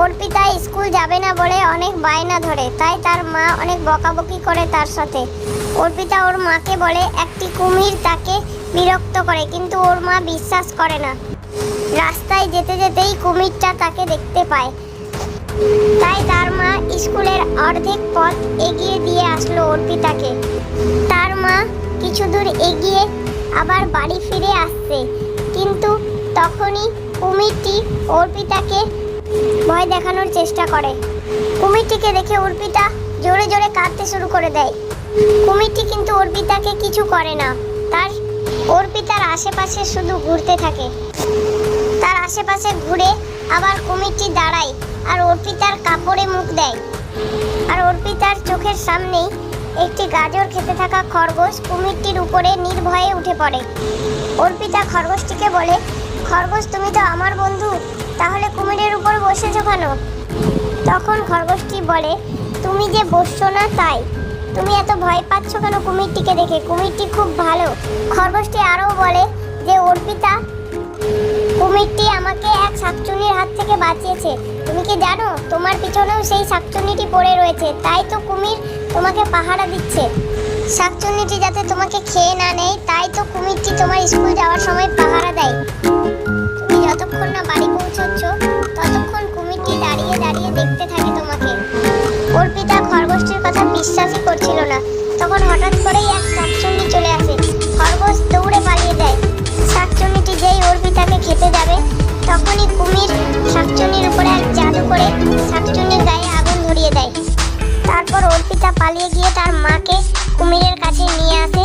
Arpita school যাবে না বলে অনেক বায়না ধরে, তাই তার মা অনেক বকাবকি করে তার সাথে। অর্পিতা ওর মাকে বলে একটি কুমির তাকে বিরক্ত করে, কিন্তু ওর মা বিশ্বাস করে না। রাস্তায় যেতে যেতেই কুমিরটা তাকে দেখতে পায়, তাই তার মা স্কুলের অর্ধেক পথ এগিয়ে দিয়ে আসলো অর্পিতাকে। তার মা কিছু দূর এগিয়ে আবার বাড়ি ফিরে আসছে, কিন্তু তখনই কুমিরটি অর্পিতাকে ভয় দেখানোর চেষ্টা করে। কুমিরটিকে দেখে অর্পিতা জোরে জোরে কাঁদতে শুরু করে দেয়। কুমিরটি কিন্তু অর্পিতাকে কিছু করে না, তার অর্পিতার আশেপাশে শুধু ঘুরতে থাকে। তার আশেপাশে ঘুরে আবার কুমিরটি দাঁড়ায় আর অর্পিতার কাপড়ে মুখ দেয়। আর অর্পিতার চোখের সামনেই একটি গাজর খেতে থাকা খরগোশ কুমিরটির উপরে নির্ভয়ে উঠে পড়ে। অর্পিতা খরগোশটিকে বলে, খরগোশ তুমি তো আমার বন্ধু, তাহলে কুমিরের উপর বসেছো কেন? তখন খরগোশটি বলে, তুমি যে বসছো না তাই। তুমি এত ভয় পাচ্ছ কেন কুমিরটিকে দেখে? কুমিরটি খুব ভালো। খরগোশটি আরও বলে যে অর্পিতা, কুমিরটি আমাকে এক শাকচুন্নির হাত থেকে বাঁচিয়েছে। তুমি কি জানো তোমার পিছনেও সেই শাকচুন্নিটি পড়ে রয়েছে, তাই তো কুমির তোমাকে পাহারা দিচ্ছে। শাকচুন্নিটি যাতে তোমাকে খেয়ে না নেয়, তাই তো কুমিরটি তোমার স্কুল যাওয়ার সময় পাহারা দেয়। তুমি যতক্ষণ না বাড়ি পৌঁছচ্ছ ততক্ষণ কুমিরটি দাঁড়িয়ে দাঁড়িয়ে দেখতে থাকে তোমাকে। অর্পিতা খরগোশটির কথা বিশ্বাসই করছিল না। তখন হঠাৎ করেই এক শাকচুন্নি চলে আসে। খরগোশ দৌড়ে পালিয়ে যায়। শাকচুন্নিটি যেই অর্পিতাকে খেতে যাবে, তখনই কুমির শাকচুন্নির উপরে এক জাদু করে শাকচুন্নির গায়ে আগুন ধরিয়ে দেয়। তারপর অর্পিতা পালিয়ে গিয়ে তার মাকে কুমিরের কাছে নিয়ে আসে।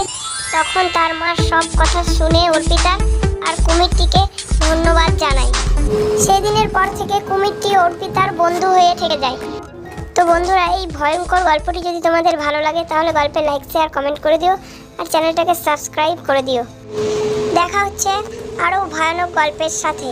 তখন তার মা সব কথা শুনে অর্পিতা আর কুমিরটিকে ধন্যবাদ জানায়। সেদিনের পর থেকে কুমিরটি অর্পিতার বন্ধু হয়ে থেকে যায়। তো বন্ধুরা, এই ভয়ঙ্কর গল্পটি যদি তোমাদের ভালো লাগে তাহলে গল্পে লাইক, শেয়ার, কমেন্ট করে দিও আর চ্যানেলটাকে সাবস্ক্রাইব করে দিও। দেখা হচ্ছে আরও ভয়ানক গল্পের সাথে।